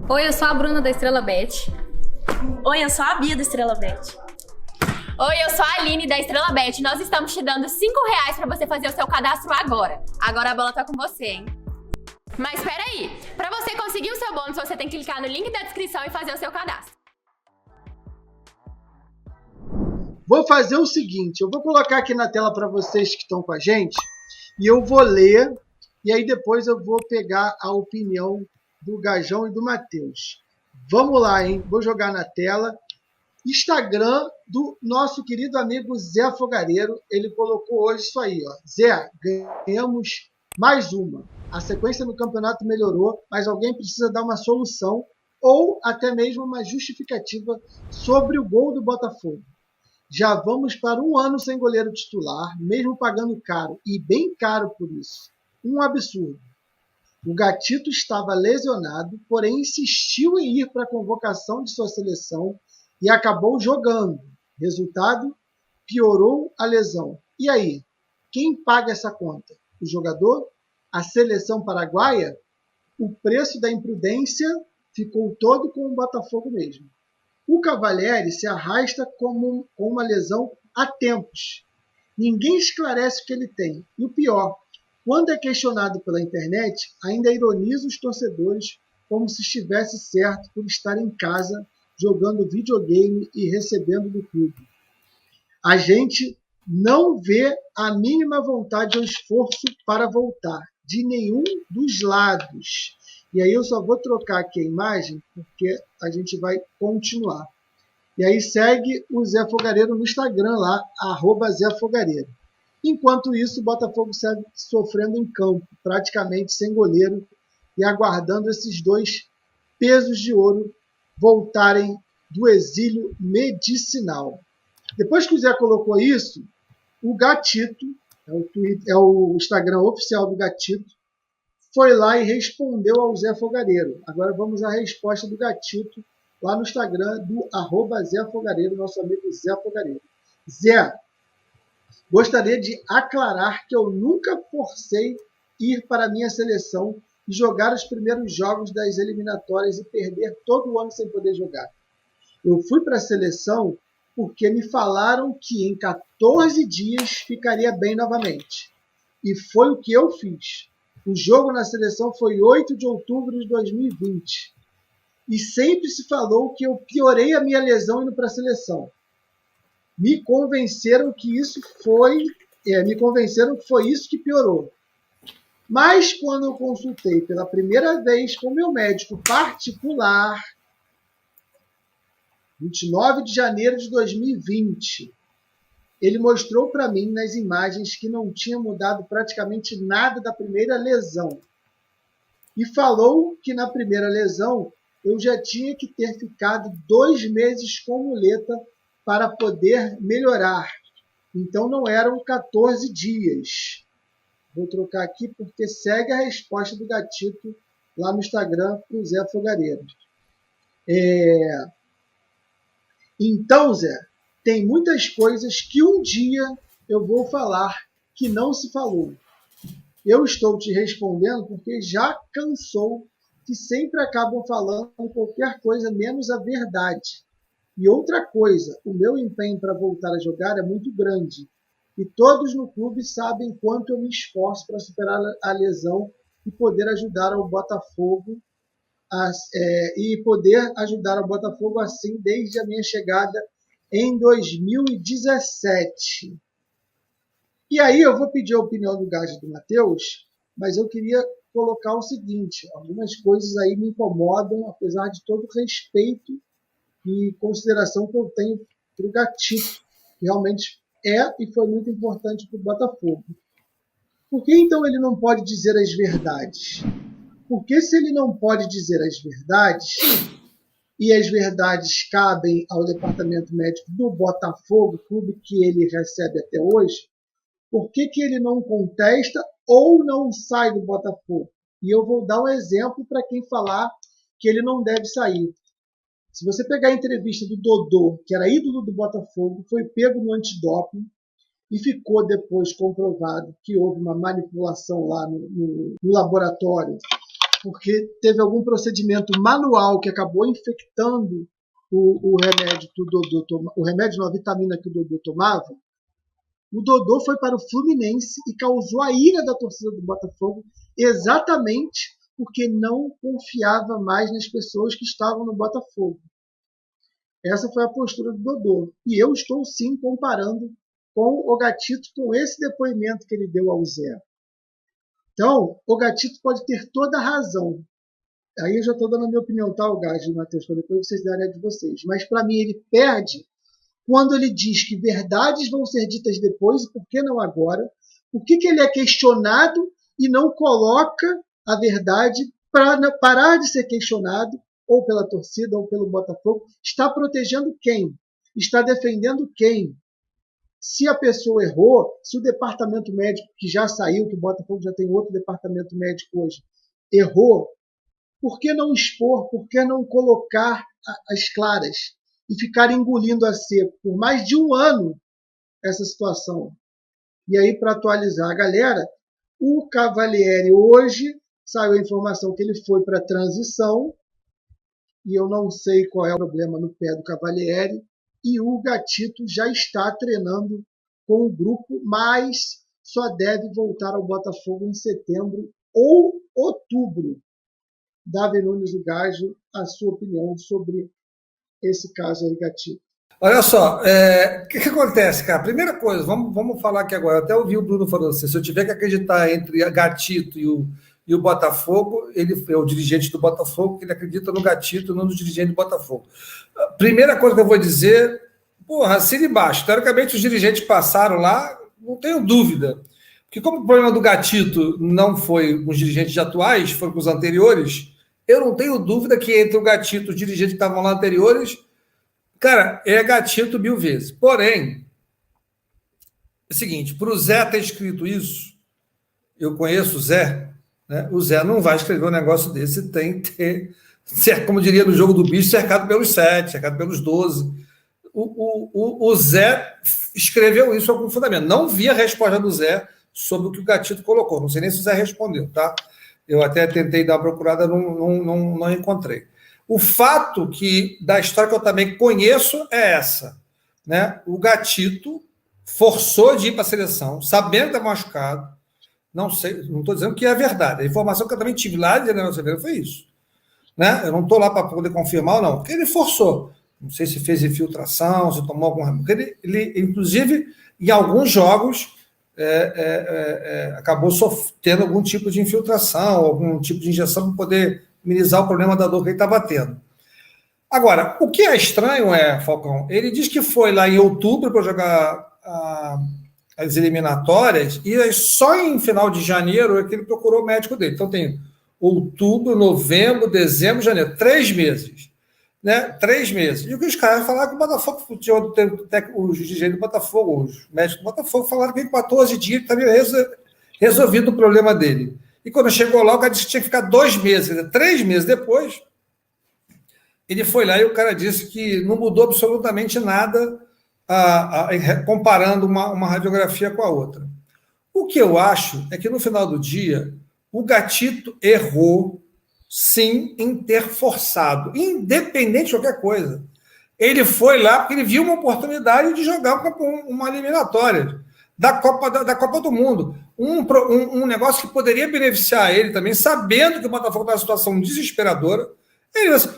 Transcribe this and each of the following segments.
Oi, eu sou a Bruna da Estrela Bet. Oi, eu sou a Bia da Estrela Bet. Oi, eu sou a Aline da Estrela Bet. Nós estamos te dando R$ 5 para você fazer o seu cadastro agora. Agora a bola tá com você, hein? Mas peraí, para você conseguir o seu bônus, você tem que clicar no link da descrição e fazer o seu cadastro. Vou fazer o seguinte, eu vou colocar aqui na tela para vocês que estão com a gente e eu vou ler e aí depois eu vou pegar a opinião do Gajão e do Matheus. Vamos lá, hein? Vou jogar na tela. Instagram do nosso querido amigo Zé Fogareiro. Ele colocou hoje isso aí, ó. Zé, ganhamos mais uma. A sequência no campeonato melhorou, mas alguém precisa dar uma solução ou até mesmo uma justificativa sobre o gol do Botafogo. Já vamos para um ano sem goleiro titular, mesmo pagando caro, e bem caro por isso. Um absurdo. O Gatito estava lesionado, porém insistiu em ir para a convocação de sua seleção e acabou jogando. Resultado, piorou a lesão. E aí, quem paga essa conta? O jogador? A seleção paraguaia? O preço da imprudência ficou todo com o Botafogo mesmo. O Cavalieri se arrasta com uma lesão há tempos. Ninguém esclarece o que ele tem. E o pior, quando é questionado pela internet, ainda ironiza os torcedores como se estivesse certo por estar em casa jogando videogame e recebendo do clube. A gente não vê a mínima vontade ou esforço para voltar, de nenhum dos lados. E aí eu só vou trocar aqui a imagem, porque a gente vai continuar. E aí segue o Zé Fogareiro no Instagram lá, @ZéFogareiro. Enquanto isso, o Botafogo segue sofrendo em campo, praticamente sem goleiro, e aguardando esses dois pesos de ouro voltarem do exílio medicinal. Depois que o Zé colocou isso, o Gatito, é o Instagram oficial do Gatito, foi lá e respondeu ao Zé Fogareiro. Agora vamos à resposta do Gatito lá no Instagram do @ZéFogareiro, nosso amigo Zé Fogareiro. Zé, gostaria de aclarar que eu nunca forcei ir para a minha seleção e jogar os primeiros jogos das eliminatórias e perder todo o ano sem poder jogar. Eu fui para a seleção porque me falaram que em 14 dias ficaria bem novamente. E foi o que eu fiz. O jogo na seleção foi 8 de outubro de 2020. E sempre se falou que eu piorei a minha lesão indo para a seleção. Me convenceram que foi isso que piorou. Mas quando eu consultei pela primeira vez com meu médico particular, 29 de janeiro de 2020, ele mostrou para mim nas imagens que não tinha mudado praticamente nada da primeira lesão. E falou que na primeira lesão eu já tinha que ter ficado 2 meses com muleta para poder melhorar. Então não eram 14 dias. Vou trocar aqui porque segue a resposta do Gatito lá no Instagram para o Zé Fogareiro. Então, Zé, tem muitas coisas que um dia eu vou falar que não se falou. Eu estou te respondendo porque já cansou que sempre acabam falando qualquer coisa menos a verdade. E outra coisa, o meu empenho para voltar a jogar é muito grande. E todos no clube sabem quanto eu me esforço para superar a lesão e poder ajudar ao Botafogo assim desde a minha chegada em 2017. E aí eu vou pedir a opinião do Gajo e do Matheus, mas eu queria colocar o seguinte, algumas coisas aí me incomodam, apesar de todo o respeito e consideração que eu tenho para o Gatito, que realmente e foi muito importante para o Botafogo. Por que então ele não pode dizer as verdades? Porque se ele não pode dizer as verdades, e as verdades cabem ao departamento médico do Botafogo, clube que ele recebe até hoje, por que ele não contesta ou não sai do Botafogo? E eu vou dar um exemplo para quem falar que ele não deve sair. Se você pegar a entrevista do Dodô, que era ídolo do Botafogo, foi pego no antidoping e ficou depois comprovado que houve uma manipulação lá no laboratório, porque teve algum procedimento manual que acabou infectando o remédio que o Dodô tomava, o remédio não, a vitamina que o Dodô tomava. O Dodô foi para o Fluminense e causou a ira da torcida do Botafogo exatamente porque não confiava mais nas pessoas que estavam no Botafogo. Essa foi a postura do Dodô. E eu estou sim comparando com o Gatito com esse depoimento que ele deu ao Zé. Então, o Gatito pode ter toda a razão. Aí eu já estou dando a minha opinião, tá, o Gás e o Matheus, para depois vocês darem a de vocês. Mas para mim ele perde quando ele diz que verdades vão ser ditas depois e por que não agora? Por que ele é questionado e não coloca a verdade para parar de ser questionado, ou pela torcida, ou pelo Botafogo? Está protegendo quem? Está defendendo quem? Se a pessoa errou, se o departamento médico, que já saiu, que o Botafogo já tem outro departamento médico hoje, errou, por que não expor, por que não colocar as claras e ficar engolindo a seco por mais de um ano essa situação? E aí, para atualizar a galera, o Cavalieri hoje saiu a informação que ele foi para a transição, e eu não sei qual é o problema no pé do Cavalieri, e o Gatito já está treinando com o grupo, mas só deve voltar ao Botafogo em setembro ou outubro. Davi Nunes, o Gajo, a sua opinião sobre esse caso aí, Gatito. Olha só, o que acontece, cara? Primeira coisa, vamos falar aqui agora. Eu até ouvi o Bruno falando assim, se eu tiver que acreditar entre a Gatito e o Botafogo, ele é o dirigente do Botafogo, que ele acredita no Gatito, não no dirigente do Botafogo. Primeira coisa que eu vou dizer, porra, assina embaixo. Teoricamente, os dirigentes passaram lá, não tenho dúvida. Porque como o problema do Gatito não foi com os dirigentes atuais, foi com os anteriores, eu não tenho dúvida que entre o Gatito e os dirigentes que estavam lá anteriores, cara, é Gatito 1000 vezes. Porém, é o seguinte, para o Zé ter escrito isso, eu conheço o Zé, né? O Zé não vai escrever um negócio desse, tem que ter, como diria no jogo do bicho, cercado pelos 7, cercado pelos 12. O Zé escreveu isso com fundamento. Não vi a resposta do Zé sobre o que o Gatito colocou. Não sei nem se o Zé respondeu, tá? Eu até tentei dar uma procurada, não encontrei. O fato da história que eu também conheço é essa, né? O Gatito forçou de ir para a seleção, sabendo que está machucado. Não sei, não estou dizendo que é verdade. A informação que eu também tive lá de Daniel Severo foi isso, né? Eu não estou lá para poder confirmar ou não, porque ele forçou. Não sei se fez infiltração, se tomou algum remédio. Ele, inclusive, em alguns jogos, acabou tendo algum tipo de infiltração, algum tipo de injeção para poder minimizar o problema da dor que ele estava tendo. Agora, o que é estranho Falcão, ele diz que foi lá em outubro para jogar as eliminatórias e só em final de janeiro é que ele procurou o médico dele. Então tem outubro, novembro, dezembro, janeiro, 3 meses. Né? 3 meses. E o que os caras falaram que o Botafogo, os dirigentes do Botafogo, os médicos do Botafogo, falaram que em 14 dias estava resolvido o problema dele. E quando chegou lá, o cara disse que tinha que ficar 2 meses. 3 meses depois, ele foi lá e o cara disse que não mudou absolutamente nada comparando uma radiografia com a outra. O que eu acho é que, no final do dia, o Gatito errou, sim, em ter forçado, independente de qualquer coisa. Ele foi lá porque ele viu uma oportunidade de jogar uma eliminatória da Copa do Mundo. Um negócio que poderia beneficiar ele também, sabendo que o Botafogo está numa situação desesperadora.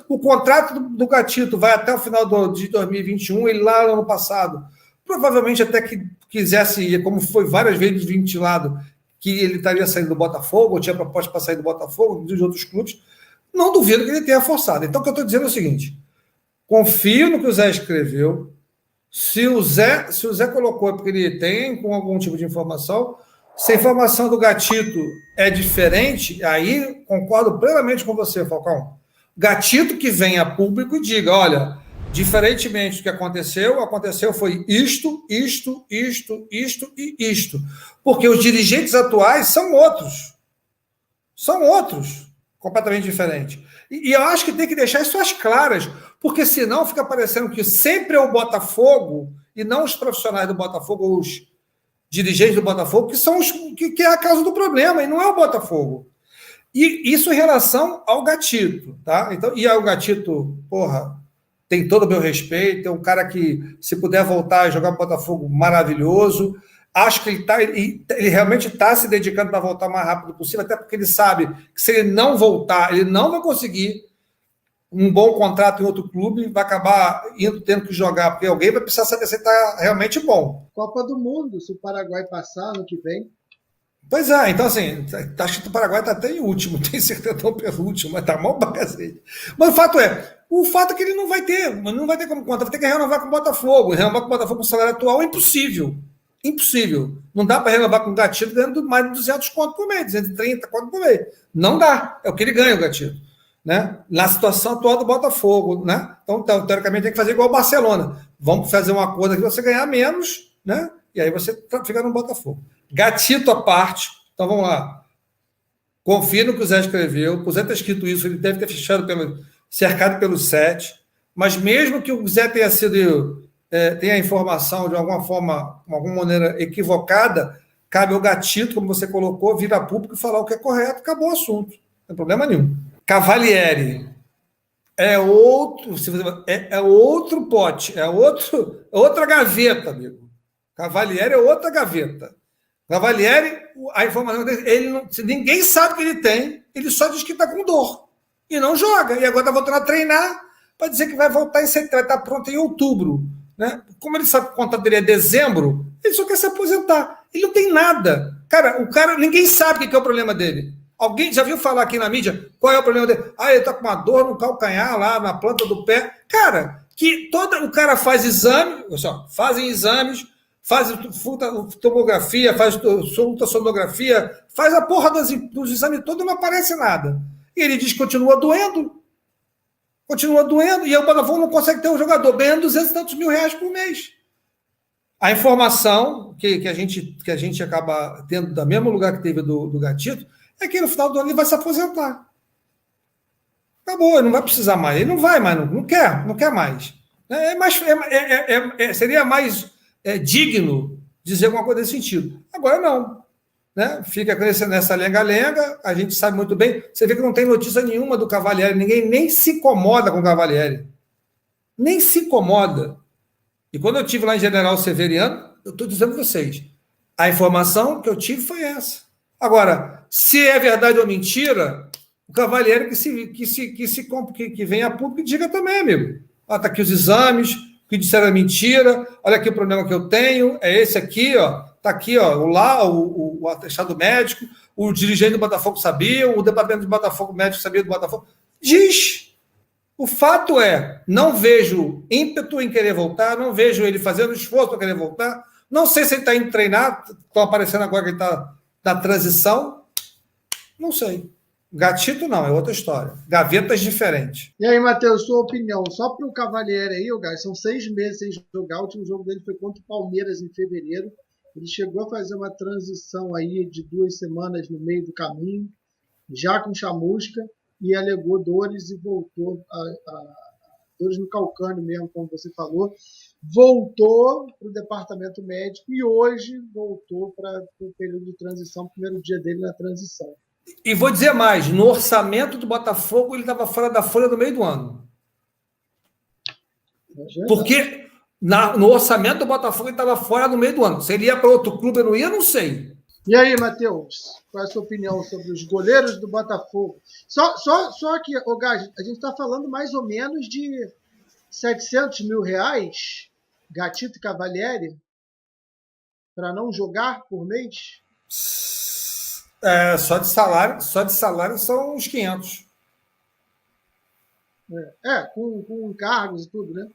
O contrato do Gatito vai até o final de 2021, ele lá no ano passado, provavelmente até que quisesse ir, como foi várias vezes ventilado, que ele estaria saindo do Botafogo, ou tinha proposta para sair do Botafogo, dos outros clubes, não duvido que ele tenha forçado. Então, o que eu estou dizendo é o seguinte, confio no que o Zé escreveu, se o Zé colocou é porque ele tem com algum tipo de informação, se a informação do Gatito é diferente, aí concordo plenamente com você, Falcão. Gatito que venha a público e diga, olha, diferentemente do que aconteceu foi isto e isto. Porque os dirigentes atuais são outros. São outros, completamente diferentes. E eu acho que tem que deixar isso às claras, porque senão fica parecendo que sempre é o Botafogo e não os profissionais do Botafogo ou os dirigentes do Botafogo que são os que é a causa do problema, e não é o Botafogo. E isso em relação ao Gatito, tá? Então, e ao Gatito, porra, tem todo o meu respeito, é um cara que, se puder voltar a jogar no Botafogo, maravilhoso. Acho que ele realmente está se dedicando para voltar o mais rápido possível, até porque ele sabe que se ele não voltar, ele não vai conseguir um bom contrato em outro clube, vai acabar tendo que jogar, porque alguém vai precisar saber se ele está realmente bom. Copa do Mundo, se o Paraguai passar ano que vem. Pois é, então assim, acho que o Paraguai está até em último, tem certeza tão penúltimo, mas tá mal bagaceiro. Mas o fato é que ele não vai ter como conta, vai ter que renovar com o Botafogo. Renovar com o Botafogo com o salário atual é impossível. Impossível. Não dá para renovar com o Gatito ganhando mais de 200 conto por mês, 230 conto por mês. Não dá. É o que ele ganha, o Gatito. Né? Na situação atual do Botafogo. Né? Então, teoricamente, tem que fazer igual o Barcelona. Vamos fazer um acordo aqui, você ganhar menos, né? E aí você fica no Botafogo. Gatito à parte. Então, vamos lá. Confie no que o Zé escreveu. O Zé ter escrito isso, ele deve ter cercado pelos 7. Mas mesmo que o Zé tenha tenha a informação de alguma forma, de alguma maneira equivocada, cabe ao Gatito, como você colocou, vir a público e falar o que é correto, acabou o assunto. Não tem problema nenhum. Cavalieri é outro pote, é outra gaveta, amigo. Cavalieri é outra gaveta. Cavalieri, a informação dele, ninguém sabe que ele tem, ele só diz que está com dor e não joga. E agora está voltando a treinar para dizer que vai voltar em setembro, está pronto em outubro. Né? Como ele sabe que o contrato dele é dezembro, ele só quer se aposentar. Ele não tem nada. Cara, ninguém sabe o que é o problema dele. Alguém já viu falar aqui na mídia qual é o problema dele? Ele está com uma dor no calcanhar, lá na planta do pé. Cara, o cara faz exame, fazem exames, faz tomografia, faz ultrassonografia, faz a porra dos exames todo e não aparece nada. E ele diz que continua doendo, e o Botafogo não consegue ter um jogador ganhando 200 e tantos mil reais por mês. A informação que a gente acaba tendo do mesmo lugar que teve do Gatito é que no final do ano ele vai se aposentar. Acabou, ele não vai precisar mais, ele não vai mais, não quer mais. Seria mais digno dizer alguma coisa nesse sentido. Agora não. Né? Fica nessa lenga-lenga, a gente sabe muito bem. Você vê que não tem notícia nenhuma do Cavalieri, ninguém nem se incomoda com o Cavalieri. Nem se incomoda. E quando eu estive lá em General Severiano, eu estou dizendo para vocês, a informação que eu tive foi essa. Agora, se é verdade ou mentira, o Cavalieri que venha a público e diga também, amigo. Está aqui os exames, o que disseram é mentira, olha aqui o problema que eu tenho, é esse aqui, ó. Está aqui, ó, o atestado médico, o dirigente do Botafogo sabia, o departamento do Botafogo médico sabia do Botafogo. Diz. O fato é, não vejo ímpeto em querer voltar, não vejo ele fazendo esforço para querer voltar, não sei se ele está indo treinar, estão aparecendo agora que ele está na transição, não sei. Gatito não, é outra história. Gavetas diferentes. E aí, Matheus, sua opinião? Só para o Cavalieri aí, são 6 meses sem jogar, o último jogo dele foi contra o Palmeiras em fevereiro. Ele chegou a fazer uma transição aí de 2 semanas no meio do caminho, já com chamusca, e alegou dores e voltou a dores no calcânio mesmo, como você falou. Voltou para o departamento médico e hoje voltou para o período de transição, primeiro dia dele na transição. E vou dizer mais, no orçamento do Botafogo ele estava fora da folha no meio do ano. Porque no orçamento do Botafogo ele estava fora no meio do ano. Se ele ia para outro clube, eu não ia, não sei. E aí, Matheus, qual é a sua opinião sobre os goleiros do Botafogo? Só que, Gás, a gente está falando mais ou menos de 700 mil reais, Gatito e Cavalieri, para não jogar por mês? Só de salário são uns 500. Com encargos e tudo, né?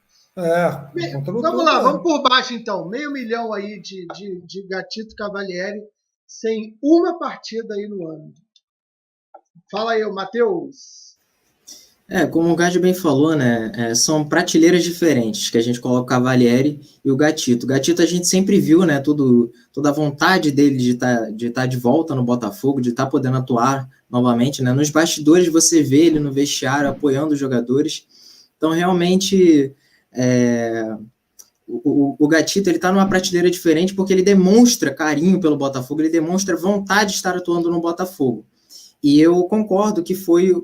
Vamos lá, vamos por baixo então. 500 mil aí de Gatito e Cavalieri sem uma partida aí no ano. Fala aí, Matheus. Como o Gad bem falou, né? São prateleiras diferentes que a gente coloca o Cavalieri e o Gatito. O Gatito a gente sempre viu, né? Toda a vontade dele de volta no Botafogo, de estar podendo atuar novamente, né? Nos bastidores você vê ele no vestiário apoiando os jogadores. Então, realmente, o Gatito ele está numa prateleira diferente porque ele demonstra carinho pelo Botafogo, ele demonstra vontade de estar atuando no Botafogo. E eu concordo que foi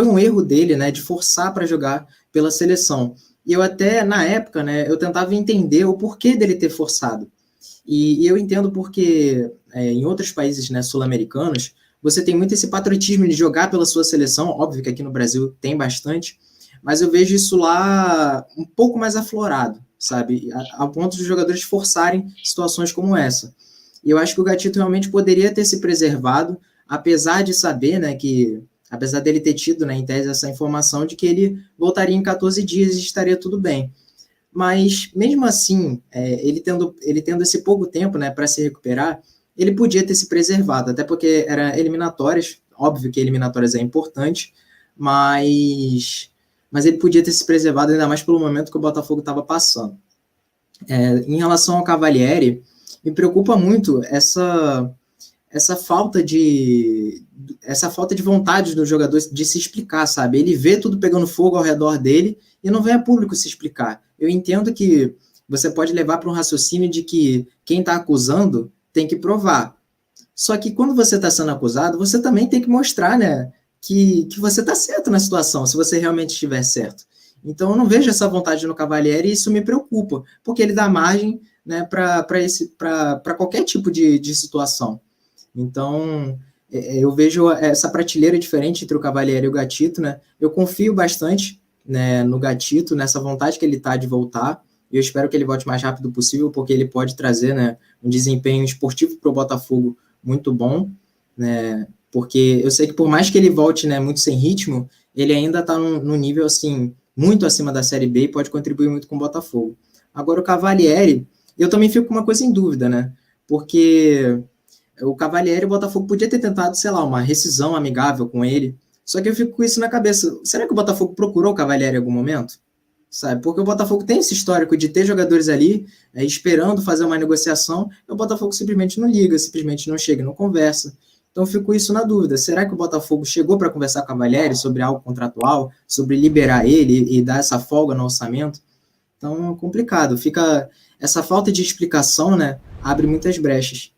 um erro dele, né, de forçar para jogar pela seleção. E eu até, na época, né, eu tentava entender o porquê dele ter forçado. E eu entendo porque em outros países, né, sul-americanos, você tem muito esse patriotismo de jogar pela sua seleção, óbvio que aqui no Brasil tem bastante, mas eu vejo isso lá um pouco mais aflorado, sabe, ao ponto de jogadores forçarem situações como essa. E eu acho que o Gatito realmente poderia ter se preservado, apesar de saber, né, apesar dele ter tido, né, em tese, essa informação de que ele voltaria em 14 dias e estaria tudo bem. Mas, mesmo assim, ele tendo esse pouco tempo, né, para se recuperar, ele podia ter se preservado, até porque eram eliminatórias, óbvio que eliminatórias é importante, mas ele podia ter se preservado ainda mais pelo momento que o Botafogo estava passando. Em relação ao Cavalieri, me preocupa muito essa falta de vontade do jogador de se explicar, sabe? Ele vê tudo pegando fogo ao redor dele e não vem a público se explicar. Eu entendo que você pode levar para um raciocínio de que quem está acusando tem que provar. Só que quando você está sendo acusado, você também tem que mostrar, né, que você está certo na situação, se você realmente estiver certo. Então eu não vejo essa vontade no Cavalieri e isso me preocupa, porque ele dá margem, né, para qualquer tipo de situação. Então, eu vejo essa prateleira diferente entre o Cavalieri e o Gatito, né? Eu confio bastante, né, no Gatito, nessa vontade que ele está de voltar, e eu espero que ele volte o mais rápido possível, porque ele pode trazer, né, um desempenho esportivo para o Botafogo muito bom, né? Porque eu sei que por mais que ele volte, né, muito sem ritmo, ele ainda está num nível, assim, muito acima da Série B e pode contribuir muito com o Botafogo. Agora, o Cavalieri, eu também fico com uma coisa em dúvida, né? Porque o Cavalieri, o Botafogo podia ter tentado, sei lá, uma rescisão amigável com ele, só que eu fico com isso na cabeça. Será que o Botafogo procurou o Cavalieri em algum momento? Sabe? Porque o Botafogo tem esse histórico de ter jogadores ali esperando fazer uma negociação, e o Botafogo simplesmente não liga, simplesmente não chega, não conversa. Então eu fico com isso na dúvida. Será que o Botafogo chegou para conversar com o Cavalieri sobre algo contratual, sobre liberar ele e dar essa folga no orçamento? Então é complicado. Fica essa falta de explicação, né, abre muitas brechas.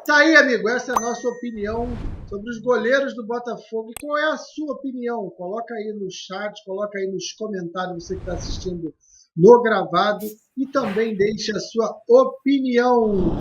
Tá aí, amigo, essa é a nossa opinião sobre os goleiros do Botafogo. E qual é a sua opinião? Coloca aí no chat, coloca aí nos comentários, você que está assistindo no gravado, e também deixe a sua opinião.